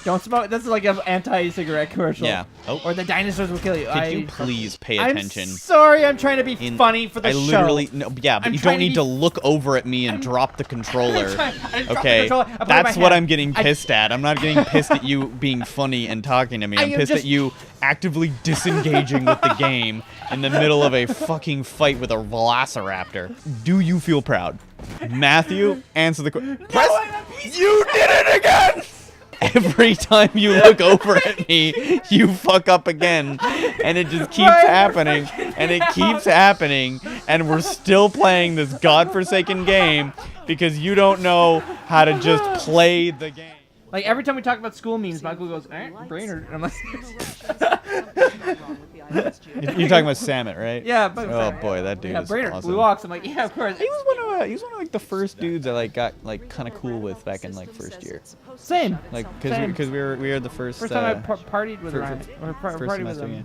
Don't smoke. That's like an anti-cigarette commercial. Yeah. Oh. Or the dinosaurs will kill you. Could you please pay attention? I'm sorry, I'm trying to be funny for the show. I literally no, yeah, but I'm you trying don't to need be- to look over at me and drop the controller. Okay, that's what I'm getting pissed at. I'm not getting pissed at you being funny and talking to me. I'm pissed at you actively disengaging with the game in the middle of a fucking fight with a velociraptor. Do you feel proud? Matthew, answer the question. You did it again! Every time you look over at me, you fuck up again. And it just keeps happening. And it keeps happening. And we're still playing this godforsaken game because you don't know how to just play the game. Like, every time we talk about school memes, Michael goes, Brainerd. And I'm like... You're talking about Samet, right? Yeah. Oh boy, that dude is Brainerd. awesome. Blue Ox. I'm like, yeah, of course. He was one of like the first dudes I like got like kind of cool with back in like first year. Same. Like because we were the first. First time I partied with Ryan. Partied with him.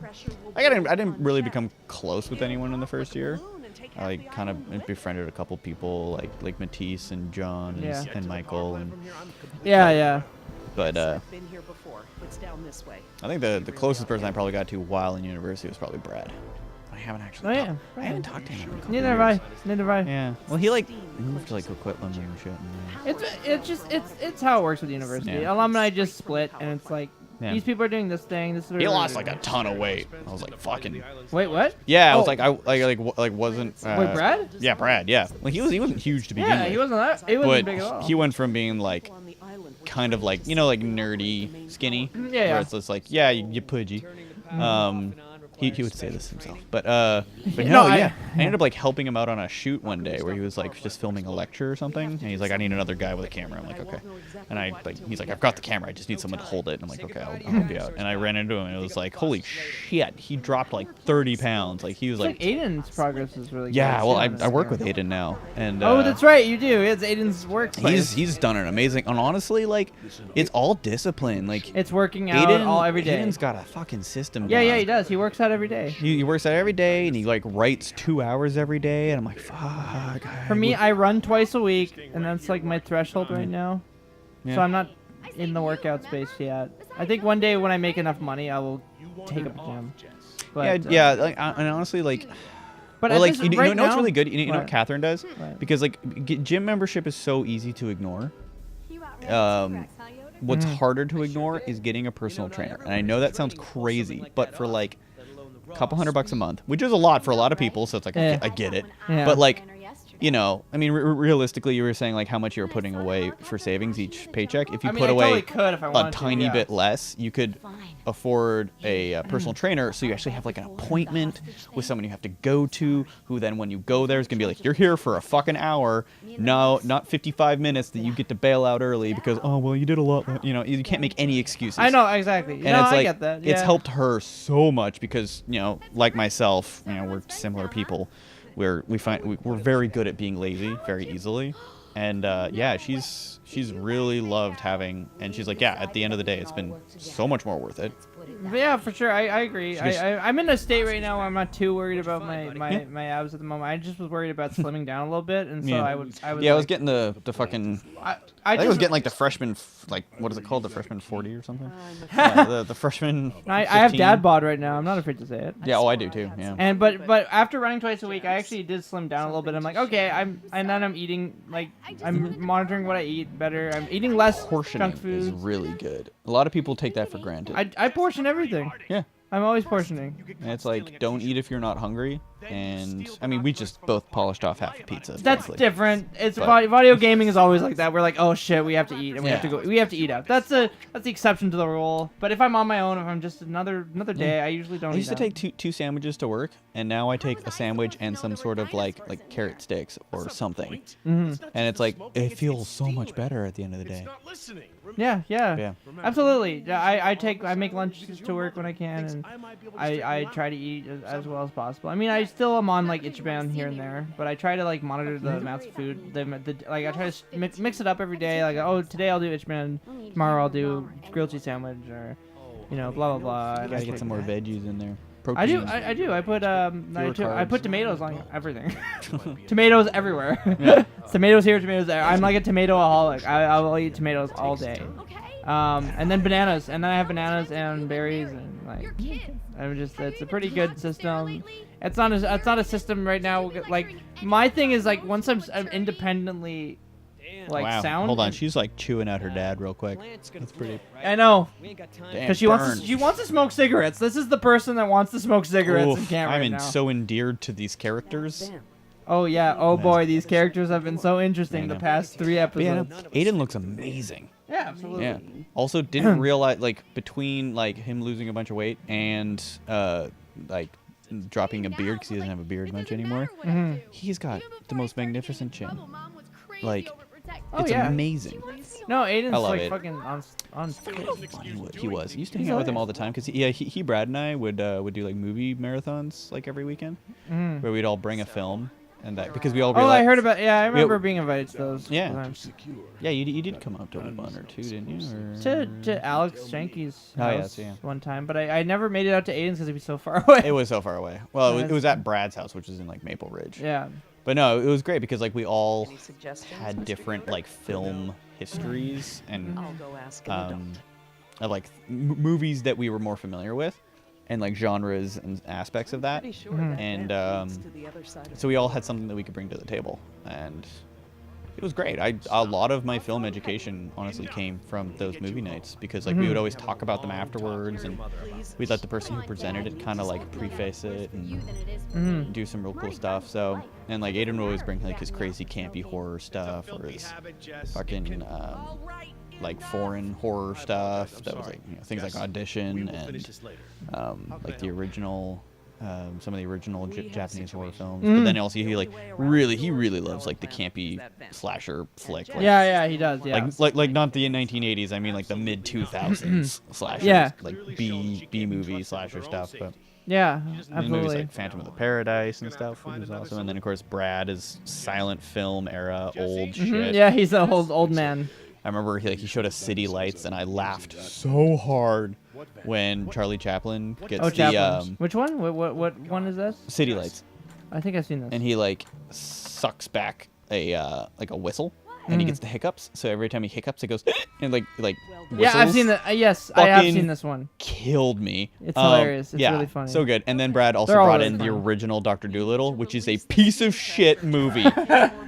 Yeah. I didn't really become close with anyone in the first year. I like kind of befriended a couple people like Matisse and John and Michael and. Yeah. But I think the closest person I probably got to while in university was probably Brad. I haven't actually. I haven't talked to him. Neither have I. Yeah. Well, he like moved to like Coquitlam and shit. It's how it works with university. Yeah. Alumni just split, and it's like these people are doing this thing. This is he lost like a ton of weight. I was like, fucking. Wait, what? Yeah, I was like, I wasn't. Wait, Brad? Yeah, Brad. Yeah. Like he wasn't huge to begin with. Yeah, he wasn't that. He wasn't big at all. He went from being like, kind of like like nerdy skinny. Yeah. Where it's just like, yeah, you pudgy. He would say this himself, but I ended up like helping him out on a shoot one day where he was like just filming a lecture or something, and he's like, I need another guy with a camera. I'm like, okay, and he's like, I've got the camera, I just need someone to hold it. And I'm like, okay, I'll help you out. And I ran into him, and it was like, holy shit, he dropped like 30 pounds. Like he was like Aiden's progress is really good. Yeah, well, I work with Aiden now, and that's right, you do. It's Aiden's work. He's done an amazing, and honestly, like it's all discipline. Like it's working out every day. Aiden's got a fucking system. Yeah, he does. He works out every day. He works out every day, and he like writes 2 hours every day, and I'm like, fuck. For me, I run twice a week, and that's like my threshold right now. Yeah. So I'm not in the workout space yet. I think one day when I make enough money, I will take up a gym. But, like, and honestly, like. But well, like you know what's really good? You know what Catherine does? Right. Because like gym membership is so easy to ignore. What's harder to ignore is getting a personal trainer. And I know that sounds crazy, but for like a couple $100 a month, which is a lot for a lot of people, so it's like I get it. Yeah. But like, you know, I mean, realistically, you were saying like how much you were putting away for savings each paycheck. If you put away a tiny bit less, you could afford a personal trainer. So you actually have like an appointment with someone you have to go to, who then when you go there is gonna be like, you're here for a fucking hour. No, not 55 minutes that you get to bail out early because well you did a lot. You know, you can't make any excuses. I know exactly. And no, it's like, I get that. Yeah. It's helped her so much because like myself, we're similar people. We're very good at being lazy very easily, and she's really loved having, and she's like, at the end of the day, it's been so much more worth it. Yeah, for sure. I agree. I'm in a state right now where I'm not too worried about my abs at the moment. I just was worried about slimming down a little bit, and so I was getting the fucking. I was getting like the freshman, what is it called, the freshman 40 or something? The freshman. I have dad bod right now. I'm not afraid to say it. Yeah, I do too. Yeah. And but after running twice a week, I actually did slim down a little bit. I'm like, okay, I'm eating I'm monitoring what I eat better. I'm eating less junk food. Is really good. A lot of people take that for granted. I portion everything. Yeah. I'm always portioning. And it's like, don't eat if you're not hungry. And I mean, we just both polished off half a pizza. That's frankly. different. It's Vodeo gaming is always like that. We're like, oh shit, we have to eat, and we have to go. We have to eat out. That's the exception to the rule. But if I'm on my own, if I'm just another day, I usually don't. I used to take two sandwiches to work, and now I take a sandwich and some sort of like carrot sticks or something. And it's like it feels so much better at the end of the day. Yeah. Absolutely. I make lunch to work when I can, and I try to eat as well as possible. I mean, I still am on like Ichiban here and there, but I try to like monitor the amounts of food. Like I try to mix it up every day. Like, oh, today I'll do Ichiban, tomorrow I'll do grilled cheese sandwich, or blah blah blah. You gotta get some more veggies in there. Proteins. I do. I put tomatoes on everything. Tomatoes everywhere. Tomatoes here, tomatoes there. I'm like a tomato-aholic. I'll eat tomatoes all day. And then bananas, and then I have bananas and berries, and like, it's a pretty good system. It's not a system right now. Like, my thing is like once I'm independently like wow. sound. Hold on, she's like chewing out her dad real quick. That's pretty. I know. Damn, Because she wants to smoke cigarettes. This is the person that wants to smoke cigarettes Oof, and can't right now. so endeared to these characters. Oh yeah. Oh boy, these characters have been so interesting the past 3 episodes. Aiden looks amazing. Yeah, absolutely. Yeah. Also, didn't realize like between like him losing a bunch of weight and like dropping a beard because he doesn't have a beard much anymore. He's got the most magnificent chin. Like, it's amazing. No, Aiden's like it. fucking on. He was. He used to hang out with him all the time because he Brad and I would do like movie marathons like every weekend where we'd all bring a film and that because we all realized. Oh, I heard about. Yeah, I remember being invited to those. Yeah. Yeah, you did come up to one or two, didn't you? Or... To Alex Shanky's house yeah. one time, but I never made it out to Aiden's because it'd be so far away. It was so far away. Well, it was at Brad's house, which is in like Maple Ridge. Yeah. But no, it was great because like we all had different like film histories and like movies that we were more familiar with, and like genres and aspects of that. And so we all had something that we could bring to the table, and it was great. A lot of my film education honestly came from those movie nights because like we would always talk about them afterwards, and we'd let the person who presented it kind of like preface it and do some real cool stuff. So, and like Aiden would always bring like his crazy campy horror stuff or his fucking like foreign horror stuff that was like things like Audition and like the original. Some of the original Japanese horror films, but then also he really loves like the campy slasher flick. Like, yeah, he does. Yeah, like not the 1980s. I mean like the mid 2000s slasher. Yeah, like B movie slasher stuff. But yeah, absolutely. Movies like Phantom of the Paradise and stuff, which is awesome. And then of course Brad is silent film era old shit. Yeah, he's an old man. I remember he showed us City Lights, and I laughed so hard when Charlie Chaplin gets Which one? What one is this? City Lights. I think I've seen this. And he like sucks back a like a whistle, and he gets the hiccups. So every time he hiccups, it goes and like whistles. Yeah, I've seen that. Yes, I have seen this one. Killed me. It's hilarious. It's really funny. So good. And then Brad also brought in the original Dr. Dolittle, which is a piece of shit movie.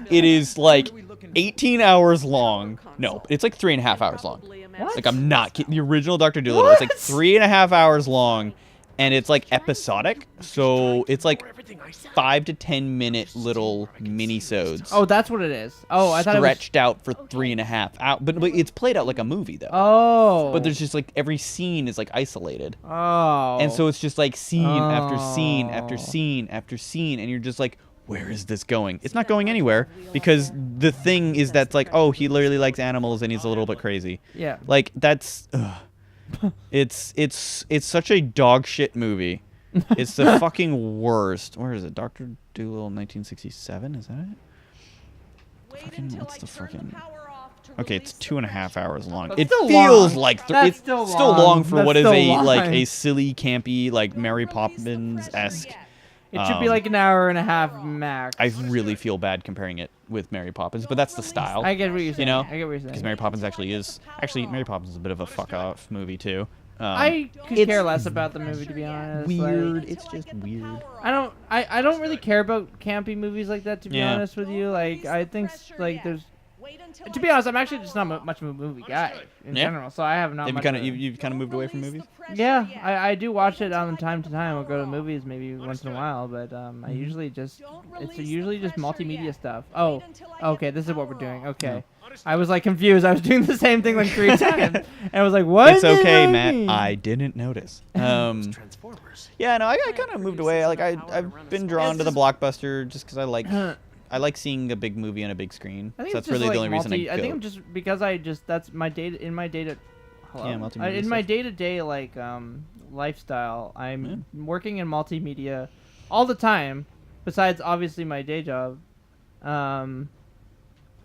It is like 18 hours long. No, it's like 3.5 hours long. What? Like, I'm not kidding. The original Dr. Dolittle is like 3.5 hours long, and it's like episodic. So it's like 5 to 10 minute little mini-sodes. Oh, that's what it is. Oh, I thought it was stretched out for 3.5 hours. But it's played out like a movie, though. Oh. But there's just like every scene is like isolated. Oh. And so it's just like scene after scene after scene after scene, and you're just like, where is this going? It's not going anywhere because the thing is that's like, oh, he literally likes animals and he's a little bit crazy. Yeah. Like that's, it's such a dog shit movie. It's the fucking worst. Where is it? Dr. Dolittle 1967? Is that it? Fucking, what's the fucking? Okay, it's 2.5 hours long. It feels like it's still long for what is like a silly, campy, like Mary Poppins-esque. It should be like an hour and a half max. I really feel bad comparing it with Mary Poppins, but that's the style. I get what you're saying. You know? I get what you're saying. Because Mary Poppins Mary Poppins is a bit of a fuck-off movie, too. I could care less about the movie, to be honest. Weird. Like, it's just weird. I don't really care about campy movies like that, to be honest with you. Like, I think, like, there's... To be honest, I'm actually just not much of a movie guy in general, so I have not much You've kind of moved away from movies? Yeah, I do watch it on time to time. I'll go to movies maybe once in a while, but I usually just... It's usually just multimedia stuff. Oh, okay, this is what we're doing. Okay. I was like confused. I was doing the same thing like 3 times, and I was like, "What?" It's okay, Matt. I didn't notice. Yeah, no, I kind of moved away. Like I've been drawn to the blockbuster just because I like seeing a big movie on a big screen. I think so that's really the only reason I go. I think I'm just because that's my data in my data. Hello? Yeah, multimedia in my day-to-day like lifestyle. I'm working in multimedia all the time. Besides, obviously, my day job.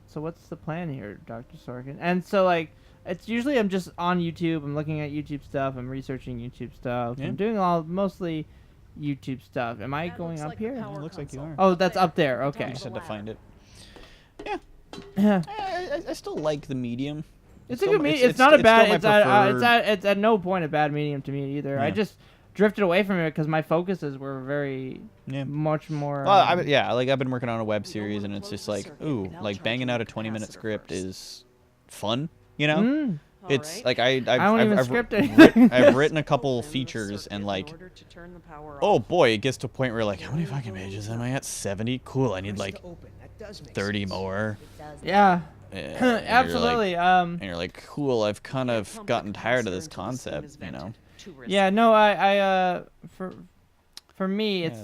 So what's the plan here, Dr. Sorkin? And so like, it's usually I'm just on YouTube. I'm looking at YouTube stuff. I'm researching YouTube stuff. Yeah. I'm doing mostly YouTube stuff. Am I going up here? It looks like you are. Oh, that's up there. Okay. You just had to find it. Yeah. I still like the medium. It's a good medium. It's not a bad. It's at no point a bad medium to me either. I just drifted away from it because my focuses were very much more. Well, I've been working on a web series, and it's just like, ooh, like banging out a 20-minute script is fun, you know. It's like I've written a couple features, and like, oh boy, it gets to a point where like, how many fucking pages am I at? 70? Cool, I need like 30 more. Yeah. Absolutely. And you're like, cool, I've kind of gotten tired of this concept, you know. Yeah, no, for me, it's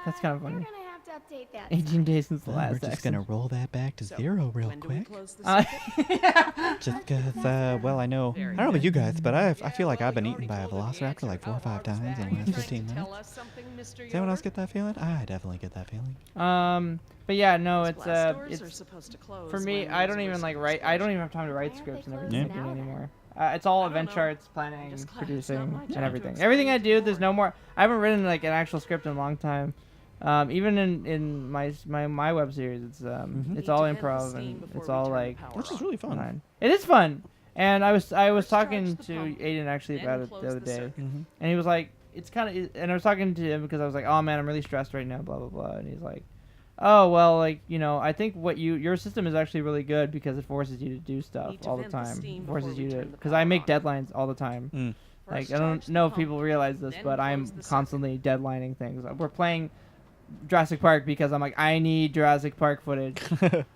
that's kind of funny. 18 days since the last. We're just gonna roll that back to 0 real quick. Just because, well, I don't know about you guys, but I feel like I've been eaten by a velociraptor like 4 or 5 times in the last 15 minutes. Does anyone else get that feeling? I definitely get that feeling. But yeah, no, it's for me. I don't even like write. I don't even have time to write scripts and everything anymore. It's all event charts, planning, producing, and everything. Everything I do, there's no more. I haven't written like an actual script in a long time. Even in my web series, it's all improv and it's all like, which is really fun. It is fun, and I was talking to Aiden actually about it the other day, and he was like, it's kind of, and I was talking to him because I was like, oh man, I'm really stressed right now, blah blah blah, and he's like, oh well, like, you know, I think your system is actually really good because it forces you to do stuff all the time, forces you to, because I make deadlines all the time. Like, I don't know if people realize this, but I'm constantly deadlining things. We're playing Jurassic Park because I'm like, I need Jurassic Park footage.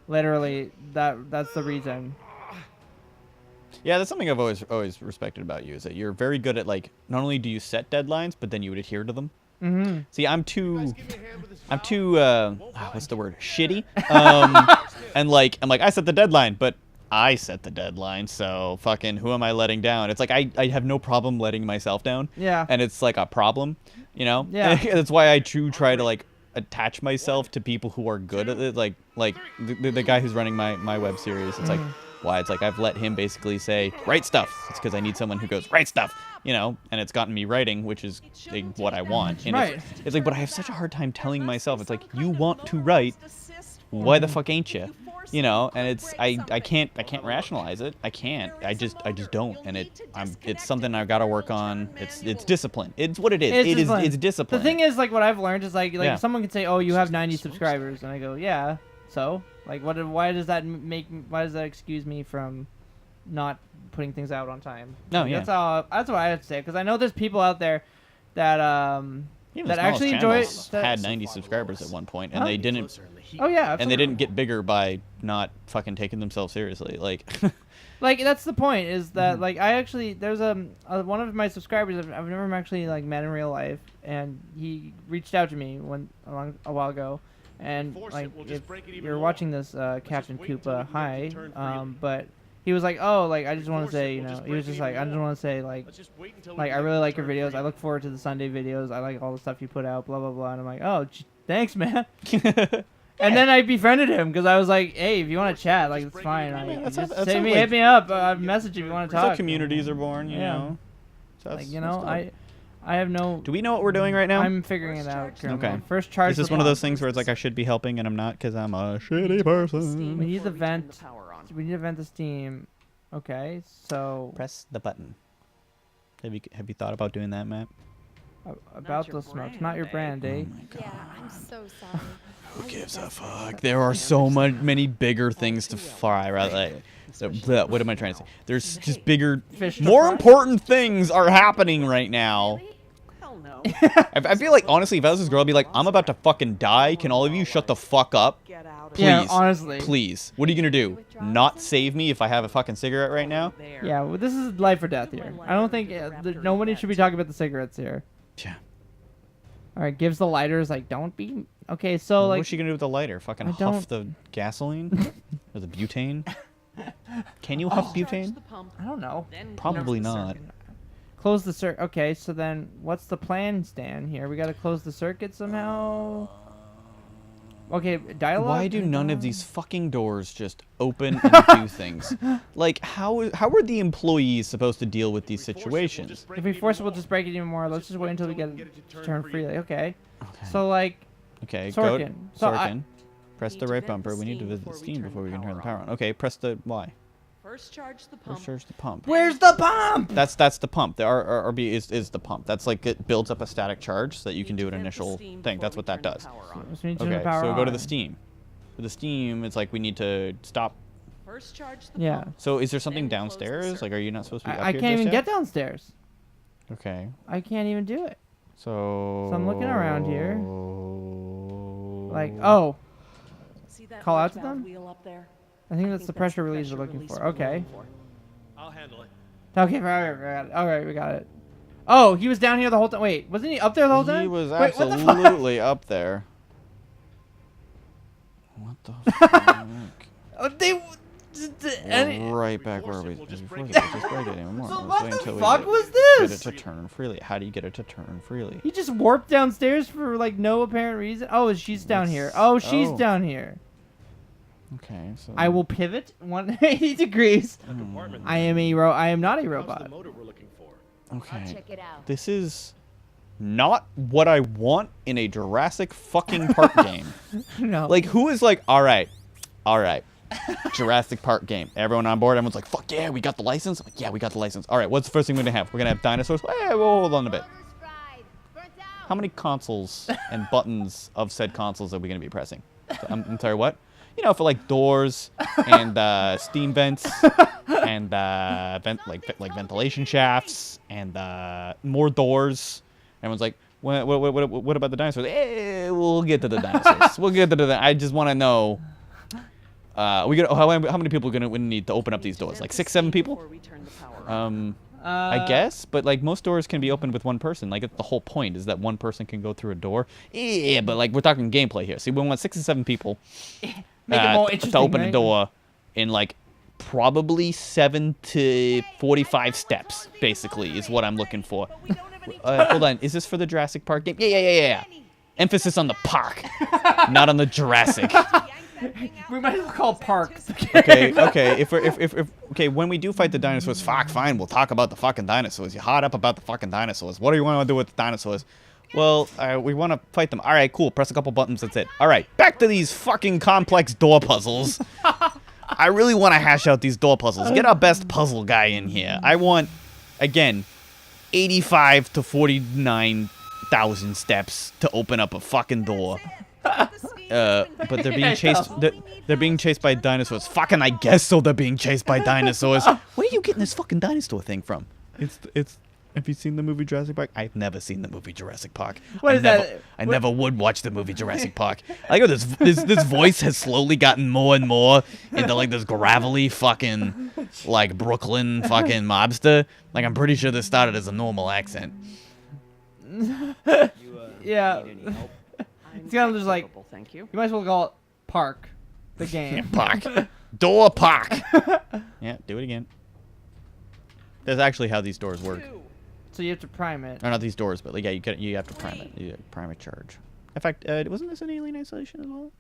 Literally, that's the reason. Yeah, that's something I've always respected about you, is that you're very good at, like, not only do you set deadlines, but then you would adhere to them. See, I'm too what's the word, shitty, and like, I'm like, I set the deadline, but I set the deadline, so fucking who am I letting down? It's like I have no problem letting myself down. Yeah. And it's like a problem, you know? Yeah. That's why I try to like attach myself to people who are good at it, like the guy who's running my web series. It's like, why? It's like I've let him basically say, write stuff. It's because I need someone who goes, write stuff, you know? And it's gotten me writing, which is like, what I want. And it's like, but I have such a hard time telling myself, it's like, you want to write, why the fuck ain't you? You know, and it's I can't rationalize it. I can't. I just don't. And it's something I've got to work on. It's discipline. It's what it is. It's discipline. The thing is, like, what I've learned is like someone can say, oh, you have 90 subscribers, and I go, yeah. So like, why does that excuse me from not putting things out on time? No, like, that's what I have to say, because I know there's people out there that that actually enjoy it. Had 90 subscribers at one point, and they didn't. Oh yeah, absolutely. And they didn't get bigger by not fucking taking themselves seriously. Like, like that's the point. Is that like I actually there's one of my subscribers I've never actually like met in real life, and he reached out to me a while ago, and like, if you're watching this, Captain Koopa, hi, but he was like, oh, like, I just want to say, you know, he was just like, I just want to say, like, I really like your videos. I look forward to the Sunday videos. I like all the stuff you put out, blah, blah, blah. And I'm like, oh, thanks, man. And then I befriended him because I was like, hey, if you want to chat, like, it's fine. Hit me up. Message if you want to talk. That's how communities are born, you know. So like, you know, I have no... Do we know what we're doing right now? I'm figuring it out currently. Okay. First charge. Is this one of those things where it's like I should be helping and I'm not because I'm a shitty person? We need the vent. We need to vent the steam. Okay, so... Press the button. Have you thought about doing that, Matt? About the smokes. Not your brand, eh? Oh my God. Yeah, I'm so sorry. Who gives a fuck? There are so many bigger things to fry. Right? Like, what am I trying to say? There's just bigger, more important things are happening right now. Hell no. I feel like, honestly, if I was this girl, I'd be like, I'm about to fucking die. Can all of you shut the fuck up? Please, yeah, honestly. Please. What are you going to do? Not save me if I have a fucking cigarette right now? Yeah, well, this is life or death here. I don't think... nobody should be talking about the cigarettes here. Yeah. Alright, gives the lighters, like, don't be... Okay, so, well, like... What's she going to do with the lighter? Fucking huff the gasoline? Or the butane? Can you huff butane? I don't know. Probably not. Close the circuit. Okay, so then what's the plan, Stan, here? We got to close the circuit somehow? Okay, dialogue? Why do none of these fucking doors just open and do things? Like, how are the employees supposed to deal with these situations? If we force it, we'll just break it even more. Let's just wait until we get it to turn freely. Okay. So, like... Okay, Sorkin. Sorkin. Press the right bumper. We need to visit Steam before we can turn the power on. Okay, press the Y. First charge the pump. First charge the pump. Where's the pump? That's the pump. The RB is the pump. That's like it builds up a static charge so that you can do an initial thing. That's what that does. So we need to turn the Okay, power so go to on. the steam. For the steam, it's like we need to stop. First charge the Yeah. pump. So is there something Then close the downstairs? circuit. Like, are you not supposed to be up I here can't just even yet? get downstairs. Okay. I can't even do it. So. So I'm looking around here. Like, oh, See that Call large out to valve them? wheel up there? I think that's the pressure release we're looking for. Okay. I'll handle it. Okay, all right, we got it. All right, we got it. Oh, he was down here the whole time. Wait, wasn't he up there the whole time? He was Wait, what the fuck? absolutely up there. What the fuck? Oh, they. We're right back where we We'll just before break they it. just break it anymore. So Let's what wait the until we fuck get- was Get this? it to turn freely. How do you get it to turn freely? He just warped downstairs for like no apparent reason. Oh, she's down here. Oh, she's down here. Okay, so I will pivot 180 degrees. Compartment. I am I am not a How's the robot. motor we're looking for? Okay. Check it out. This is not what I want in a Jurassic fucking Park game. No. Like, who is like, all right, Jurassic Park game. Everyone on board. Everyone's like, fuck yeah, we got the license. I'm like, yeah, we got the license. All right, what's the first thing we're gonna have? We're gonna have dinosaurs. Hey, we'll hold on a bit. How many consoles and buttons of said consoles are we gonna be pressing? So, I'm sorry, what? You know, for like doors and steam vents and like ventilation shafts and more doors. Everyone's like, what about the dinosaurs? We'll get to the dinosaurs. We'll get to the. I just want to know. How many people are gonna need to open up these doors? Like 6, 7 people? Before we turn the power on. I guess, but like most doors can be opened with one person. Like the whole point is that one person can go through a door. Yeah, but like we're talking gameplay here. See, we want 6 or 7 people. Make it more to interesting, open right? a door in like probably 7 to 45 steps, basically, is what I'm looking for. Hold on, is this for the Jurassic Park game? Yeah. Emphasis on the park, not on the Jurassic. We might as well call parks. Okay. Okay, when we do fight the dinosaurs, fine, we'll talk about the fucking dinosaurs. You're hot up about the fucking dinosaurs. What do you want to do with the dinosaurs? Well, we want to fight them. All right, cool. Press a couple buttons. That's it. All right, back to these fucking complex door puzzles. I really want to hash out these door puzzles. Get our best puzzle guy in here. I want, again, 85 to 49,000 steps to open up a fucking door. But they're being chased. They're being chased by dinosaurs. Fucking, I guess so. They're being chased by dinosaurs. Where are you getting this fucking dinosaur thing from? It's. Have you seen the movie Jurassic Park? I've never seen the movie Jurassic Park. What is that? I never would watch the movie Jurassic Park. I go, this voice has slowly gotten more and more into like this gravelly fucking like Brooklyn fucking mobster. Like I'm pretty sure this started as a normal accent. Yeah. It's kind of just like, Capable, thank you. you might as well call it Park, the game. Park. Door park. Yeah, do it again. That's actually how these doors work. So you have to prime it. Or not these doors, but like, yeah, you have to prime it. You prime a charge. In fact, wasn't this an alien isolation as well?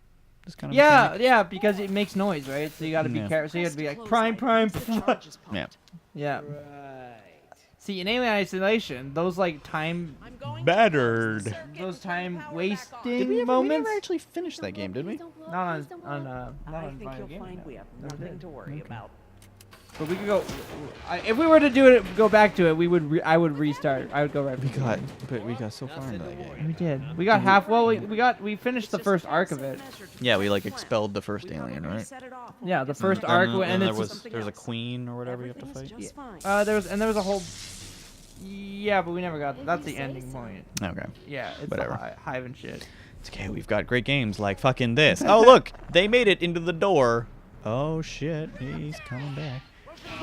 This kind of mechanic? Yeah, because it makes noise, right? So you got to be Yeah. careful. So you have to be like Close prime. light means the charge is pumped. Yeah. Yeah. Right. See, in Alien Isolation, those like time, I'm going Battered. those time Did we wasting ever moments. actually finish that game, did we? Not on not I on think Video you'll Game find Net. we have Never nothing did. to worry about. But we could go. If we were to do it, go back to it, we would. I would restart. I would go right. We got so far into that game. We did. We got half. Well, we finished the first arc of it. Yeah, we like expelled the first alien, right? Yeah, the first And arc, then- and there it's was there's a queen or whatever you have to fight. there was a whole. Yeah, but we never got. That's the ending point. Okay. Yeah, it's Whatever. the hive and shit. It's okay. We've got great games like fucking this. Oh look, they made it into the door. Oh shit, he's coming back.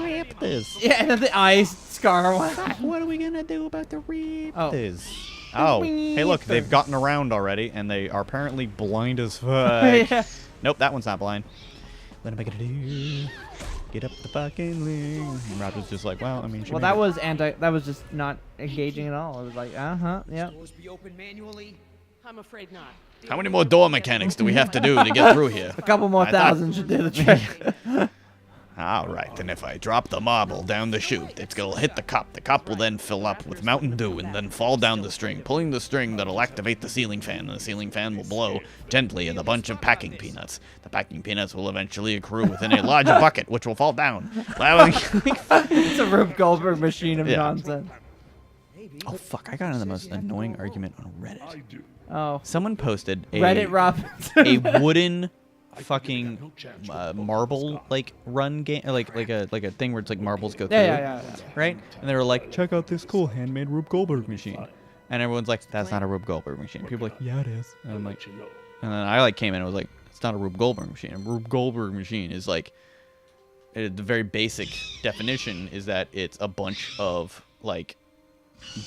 Rip this. Yeah, and then the eye scar one. What are we gonna do about the Oh. Raptors? Oh, hey look, they've gotten around already, and they are apparently blind as fuck. Yeah. Nope, that one's not blind. What am I gonna do? Get up the fucking ring. And Raptor's just like, well, I mean, she Well, made that it. was that was just not engaging at all. It was like, yeah. Doors be open manually? I'm afraid not. How many more door mechanics do we have to do to get through here? A couple more I thought- thousand should do the trick. All right, then if I drop the marble down the chute, it's going to hit the cup. The cup will then fill up with Mountain Dew and then fall down the string. Pulling the string that'll activate the ceiling fan, and the ceiling fan will blow gently in a bunch of packing peanuts. The packing peanuts will eventually accrue within a large bucket, which will fall down. It's a Rube Goldberg machine of Yeah. nonsense. Oh, fuck, I got into the most annoying argument on Reddit. Oh. Someone posted a, Reddit Robinson. a wooden fucking marble like run game, like a thing where it's like marbles go through. Yeah. Right? And they were like, check out this cool handmade Rube Goldberg machine. And everyone's like, that's not a Rube Goldberg machine. People are like, yeah, it is. And I'm like, and then I like came in and was like, it's not a Rube Goldberg machine. A Rube Goldberg machine is like, the very basic definition is that it's a bunch of like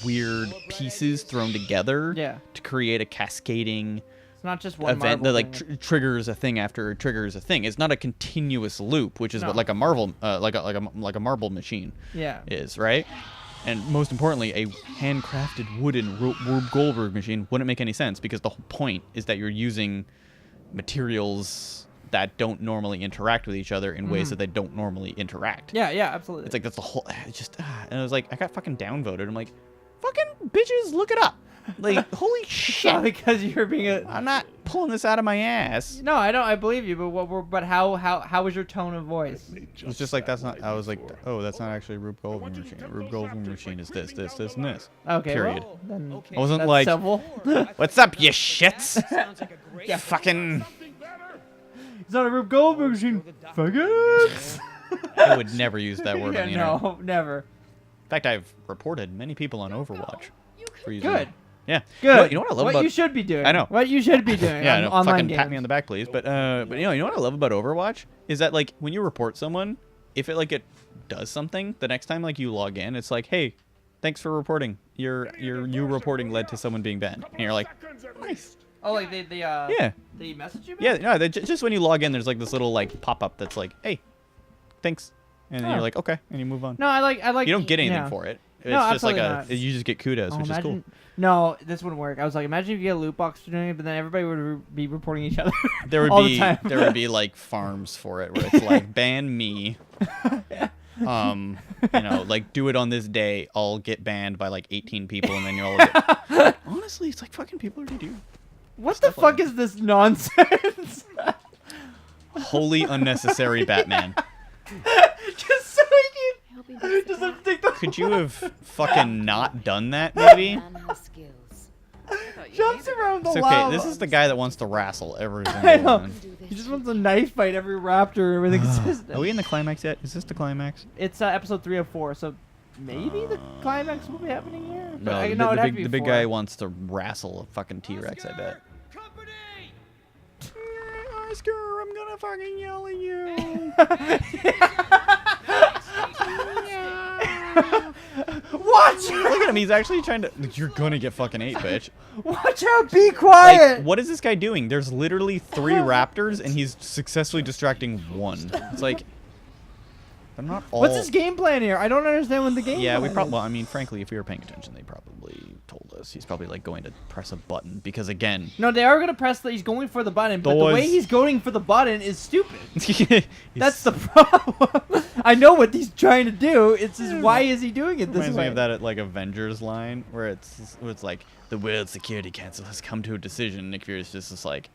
weird pieces thrown together to create a cascading It's not just one event that like thing. triggers a thing after it triggers a thing. It's not a continuous loop, which is what like a marble like a marble machine is, right? And most importantly, a handcrafted wooden Rube Goldberg machine wouldn't make any sense, because the whole point is that you're using materials that don't normally interact with each other in ways that they don't normally interact. Yeah, absolutely. It's like that's the whole. It's just and I was like, I got fucking downvoted. I'm like, fucking bitches, look it up. Like, holy shit. Not because you're being a. I'm not pulling this out of my ass. No, I don't. I believe you, but how was your tone of voice? It's just like that's not. I was like, oh, that's not actually a Rube Goldberg machine. A Rube Goldberg machine is this, and this. Okay. Period. Well, then I wasn't that's like, civil. what's up, you shits? Sounds like a great Fucking. It's not a Rube Goldberg machine. Faggots. I would never use that word on the internet. No, never. In fact, I've reported many people on Overwatch for using Good. it. Yeah. Good. You know what I love what about you should be doing. I know. What you should be doing. yeah, on no, online fucking games. pat me on the back, please. But you know what I love about Overwatch is that like when you report someone, if it does something, the next time like you log in, it's like, hey, thanks for reporting. Your reporting led to someone being banned, and you're like, nice. Oh, like they they message you back? Yeah, no, just when you log in, there's like this little like pop up that's like, hey, thanks, and then you're like, okay, and you move on. No, I like. You don't get anything for it. It's No, just like absolutely not. you just get kudos, which is cool. No, this wouldn't work. I was like, imagine if you get a loot box for doing it, but then everybody would be reporting each other. There would all be the time. there would be like farms for it where it's like ban me. You know, like do it on this day. I'll get banned by like 18 people, and then you're all get... Honestly, it's like fucking people already do. What the fuck is this nonsense? Wholly unnecessary Batman. Just so he can just stick the Could you have fucking not done that, maybe? jumps around the It's okay. lava. This is the guy that wants to wrestle every I single know. one. He just wants a knife fight every raptor. Everything's just. Are we in the climax yet? Is this the climax? It's episode 3 of 4, so maybe the climax will be happening here. But No, I, the, no, it'd have to the be big 4. guy wants to wrestle a fucking T-Rex, I bet. Company! Oscar, I'm gonna fucking yell at you. Watch! Look at him. He's actually trying to. You're gonna get fucking ate, bitch. Watch out! Be quiet! Like, what is this guy doing? There's literally 3 raptors, and he's successfully distracting 1. It's like they're not all. What's his game plan here? I don't understand what the game. Yeah, we plan probably. is. Well, I mean, frankly, if we were paying attention, they probably told us. He's probably like going to press a button because again. No, they are gonna press the. He's going for the button, but the way Doors. he's going for the button is stupid. he's- That's the problem. I know what he's trying to do. It's just why is he doing it this Reminds way? me of that like Avengers line where it's like the World Security Council has come to a decision. Nick Fury's just like,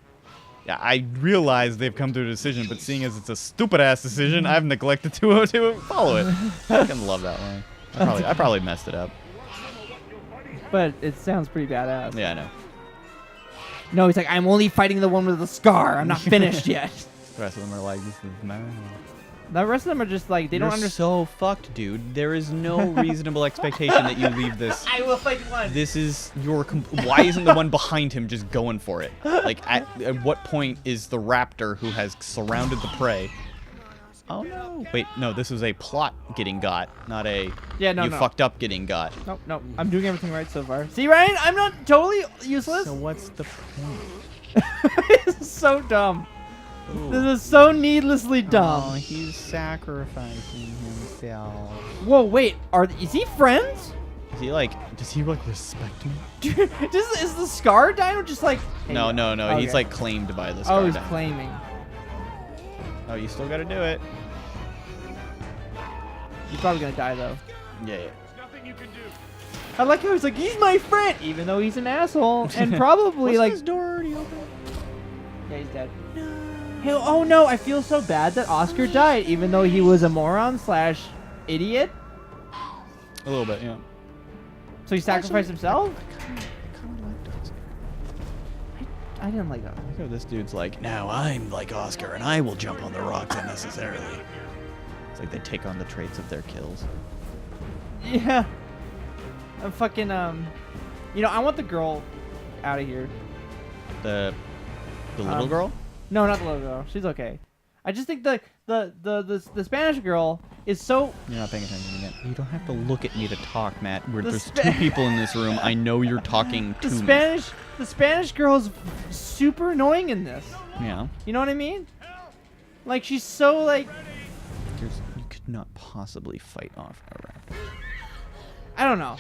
yeah, I realize they've come to a decision, but seeing as it's a stupid ass decision, I've neglected to follow it. I fucking love that line. I probably messed it up. But it sounds pretty badass. Yeah, I know. No, he's like, I'm only fighting the one with the scar. I'm not finished yet. The rest of them are like, this is mine. The rest of them are just like, they don't You're understand. so fucked, dude. There is no reasonable expectation that you leave this. I will fight one. This is your. Why isn't the one behind him just going for it? Like, at what point is the raptor who has surrounded the prey? Oh no! Wait, no. This was a plot getting got, not a. Yeah, no, You no. fucked up getting got. Nope. I'm doing everything right so far. See, Ryan? I'm not totally useless. So what's the point? This is so dumb. This is so needlessly dumb. Oh, he's sacrificing himself. Whoa, wait. Is he friends? Is he like? Does he like respect me? Is the Scar Dino just like? Hey, No. He's okay. like claimed by this Oh, guy. he's claiming. Oh, you still gotta do it. He's probably gonna die though. Yeah. Nothing you can do. I like how he's like, he's my friend, even though he's an asshole, and probably like. His door already open? Yeah, he's dead. No. Oh no, I feel so bad that Oscar died, even though he was a moron / idiot. A little bit, yeah. So he sacrificed himself? I didn't like that. I like how this dude's like, now I'm like Oscar, and I will jump on the rocks unnecessarily. It's like they take on the traits of their kills. Yeah. I'm fucking, you know, I want the girl out of here. The little girl? No, not the little girl. She's okay. I just think the Spanish girl is so... You're not paying attention yet. You don't have to look at me to talk, Matt. There's two people in this room. I know you're talking to me. The Spanish girl is super annoying in this. Yeah. You know what I mean? Like, she's so, like... You could not possibly fight off a raptor. I don't know.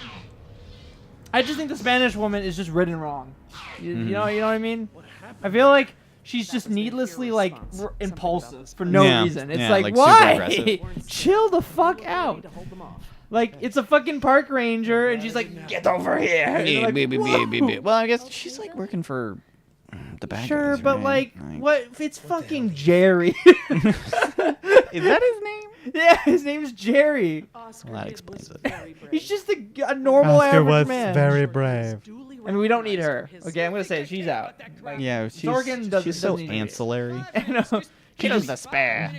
I just think the Spanish woman is just written wrong. You know what I mean? I feel like she's just needlessly like impulsive for no reason. It's like why? Chill the fuck out. Like it's a fucking park ranger, and she's like, get over here. Like, well, I guess she's like working for the bad sure, guys, but right? like, what? It's fucking Jerry. Is that his name? Yeah, his name's Jerry. Well, that explains it. He's just a normal Oscar average was man. very brave. And we don't need her. Okay, I'm gonna say it. She's out. Like, Yeah, she's so ancillary. I know. She does the spare.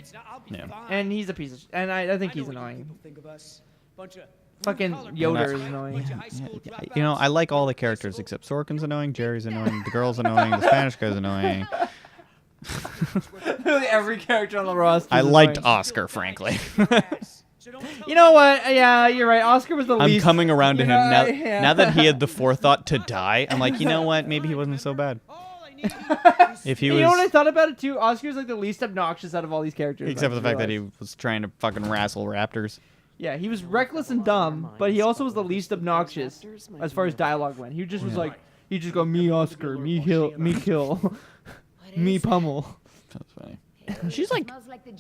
Yeah. And he's a piece of. And I think he's annoying. Fucking Yoder is annoying. You know, I like all the characters except Sorkin's annoying, Jerry's annoying, the girl's annoying, the Spanish guy's annoying. Literally every character on the roster. I liked Oscar, frankly. You know what? Yeah, you're right. Oscar was the I'm least. coming around to him now. Yeah. Now that he had the forethought to die, I'm like, you know what? Maybe he wasn't so bad. If he You was, know what I thought about it too? Oscar's like the least obnoxious out of all these characters. except for I the fact that he realized. was trying to fucking wrestle raptors. Yeah, he was reckless and dumb, but he also was the least obnoxious as far as dialogue went. He just was like, he just go, me Oscar, me kill, me pummel. That's funny. She's like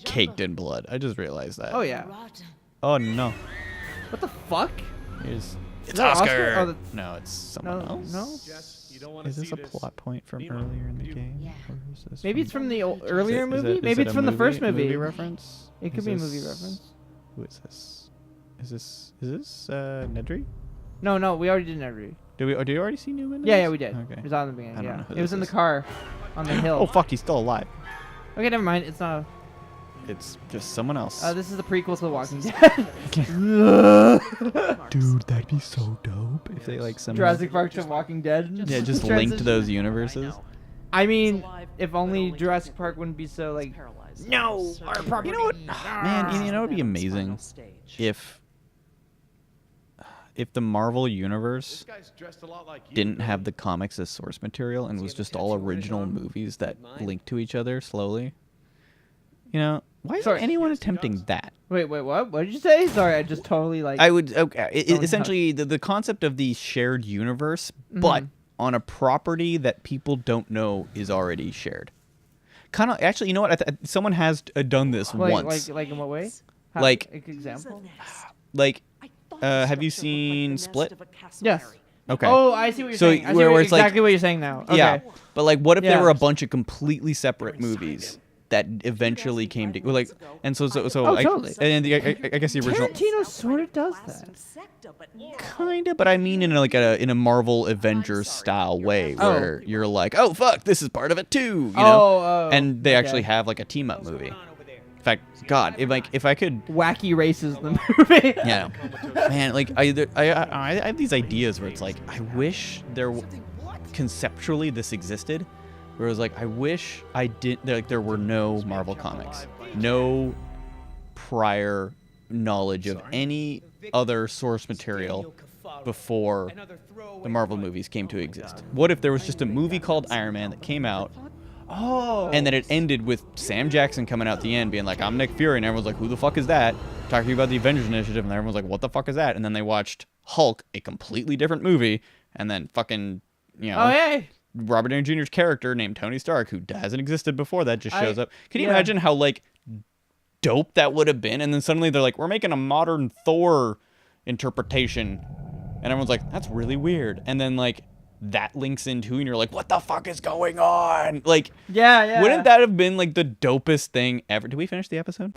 caked in blood. I just realized that. Oh yeah. Oh no. What the fuck? It's that Oscar? Oh, no, it's someone else. No. Jess, you don't want to Is this see a plot point from earlier in the game? Yeah. Or is this Maybe it's from the earlier is movie. it Maybe a it's from the first movie. Movie reference? It could be a movie reference. Who is this? Is this Nedry? No, we already did Nedry. Did you already see Newman? Yeah, we did. Okay. It was on the I beginning. don't Yeah, know who it was this in the is. car, on the hill. Oh fuck, he's still alive. Okay, never mind. It's not. It's just someone else. This is the prequel to The Walking Dead. Dude, that'd be so dope. If they like somehow Jurassic Park to Walking Dead. yeah, just linked those universes. I mean, if only Jurassic Park wouldn't be so like. No, our property. You know what, man? You know, it'd be amazing if the Marvel universe This guy's dressed a lot like you. didn't have the comics as source material and was just all original movies that linked to each other slowly. You know, why isn't Sorry. anyone attempting that? Wait, what? What did you say? Sorry, I just totally like. I would okay. Don't Essentially, the concept of the shared universe, but on a property that people don't know is already shared. Kind of. Actually, you know what? Someone has done this once. Like in what way? Like- example. Like, have you seen Split? Yes. Okay. Oh, I see what you're So saying. I see where what, it's like- exactly what you're saying now. Okay. Yeah, but like, what if there Yeah. were a bunch of completely separate movies that eventually came to like, and so Oh, totally. and I guess the original Tarantino sort of does that. kind of, but I mean in in a Marvel Avengers style way Oh. where you're like, oh fuck, this is part of it too, you know, Oh, and they okay. actually have like a team up movie. In fact, God, if I could. Wacky races the movie. Yeah, man. Like I have these ideas where it's like I wish conceptually this existed, where it was like I wish there were no Marvel comics, no prior knowledge of any other source material before the Marvel movies came to exist. What if there was just a movie called Iron Man that came out? Oh. And then it ended with Sam Jackson coming out the end being like, I'm Nick Fury. And everyone's like, who the fuck is that? Talking about the Avengers Initiative. And everyone's like, what the fuck is that? And then they watched Hulk, a completely different movie. And then fucking, you know, Oh, hey. Robert Downey Jr.'s character named Tony Stark, who hasn't existed before that, just shows up. Can you yeah. imagine how, like, dope that would have been. And then suddenly they're like, we're making a modern Thor interpretation. And everyone's like, that's really weird. And then, like, that links into, and you're like, what the fuck is going on? Like, yeah. wouldn't that have been, like, the dopest thing ever? Did we finish the episode?